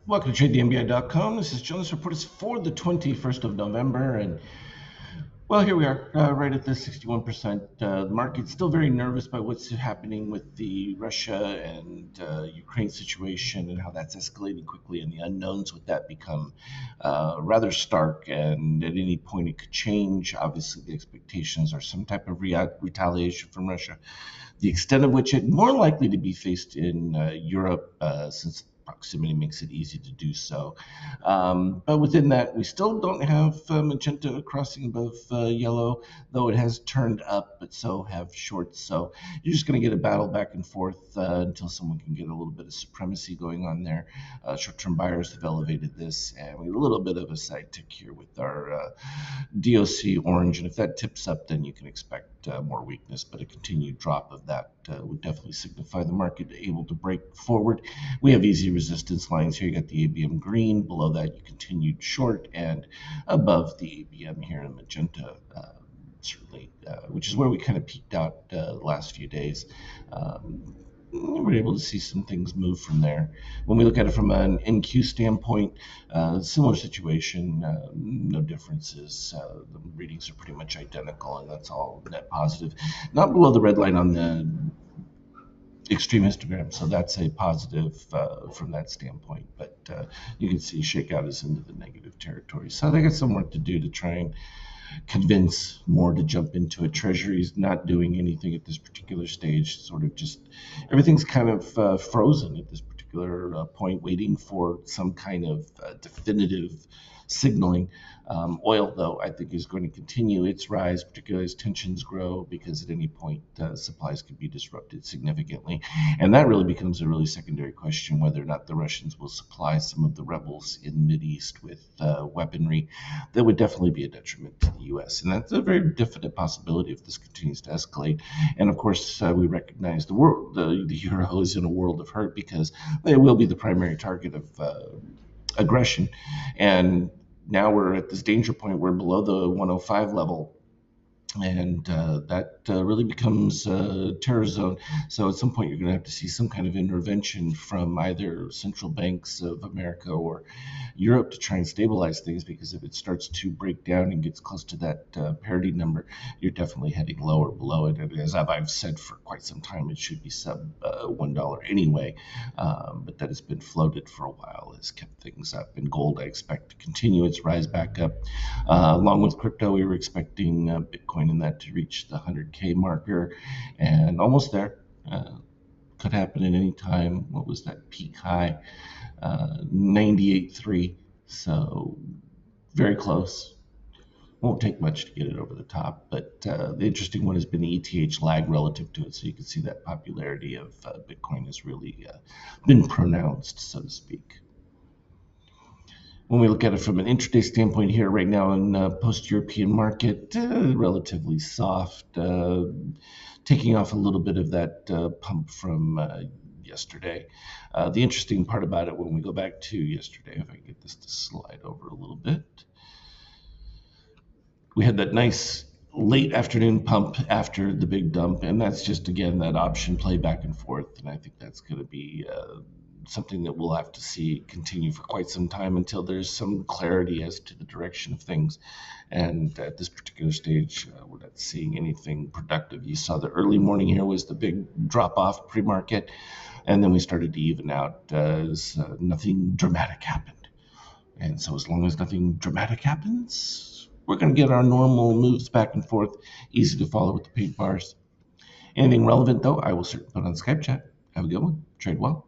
Welcome to TradeTheMBI.com. This is Jonas Reports for the 21st of November. And well, here we are, right at the 61%. The market's still very nervous by what's happening with the Russia and Ukraine situation and how that's escalating quickly, and the unknowns with that become rather stark. And at any point, it could change. Obviously, the expectations are some type of retaliation from Russia, the extent of which it more likely to be faced in Europe, since proximity makes it easy to do so. But within that, we still don't have magenta crossing above yellow, though it has turned up, but so have shorts. So you're just going to get a battle back and forth until someone can get a little bit of supremacy going on there. Short-term buyers have elevated this, and we have a little bit of a side tick here with our DOC orange. And if that tips up, then you can expect more weakness, but a continued drop of that would definitely signify the market able to break forward. We have easy resistance lines here. You got the ABM green. Below that, you continued short, and above the ABM here in magenta, certainly, which is where we kind of peaked out the last few days. We were able to see some things move from there. When we look at it from an NQ standpoint, similar situation, no differences. The readings are pretty much identical, and that's all net positive. Not below the red line on the extreme histogram, so that's a positive from that standpoint. But you can see shakeout is into the negative territory. So they got some work to do to try and convince more to jump into it. Treasury's not doing anything at this particular stage. Sort of just everything's kind of frozen at this particular point, waiting for some kind of definitive signaling. Oil, though, I think is going to continue its rise, particularly as tensions grow, because at any point supplies could be disrupted significantly. And that really becomes a really secondary question, whether or not the Russians will supply some of the rebels in the Mideast with weaponry that would definitely be a detriment to the U.S. And that's a very definite possibility if this continues to escalate. And of course, we recognize the world, the euro is in a world of hurt, because it will be the primary target of aggression. And now we're at this danger point. We're below the 105 level, and that really becomes a terror zone. So at some point, you're going to have to see some kind of intervention from either central banks of America or Europe to try and stabilize things, because if it starts to break down and gets close to that parity number, you're definitely heading lower below it. And as I've said for quite some time, it should be sub $1 anyway, but that has been floated for a while, has kept things up. And gold, I expect to continue its rise back up. Along with crypto, we were expecting Bitcoin in that to reach the 100K marker, and almost there. Could happen at any time. What was that peak high? 98.3. So very close. Won't take much to get it over the top, but the interesting one has been the ETH lag relative to it. So you can see that popularity of Bitcoin has really been pronounced, so to speak. When we look at it from an intraday standpoint here right now in post-European market, relatively soft, taking off a little bit of that pump from yesterday. The interesting part about it, when we go back to yesterday, if I can get this to slide over a little bit, we had that nice late afternoon pump after the big dump, and that's just, again, that option play back and forth. And I think that's going to be something that we'll have to see continue for quite some time until there's some clarity as to the direction of things. And at this particular stage, we're not seeing anything productive. You saw the early morning here was the big drop off pre-market, and then we started to even out as nothing dramatic happened. And so as long as nothing dramatic happens, we're going to get our normal moves back and forth, easy to follow with the pink bars. Anything relevant, though, I will certainly put on Skype chat. Have a good one. Trade well.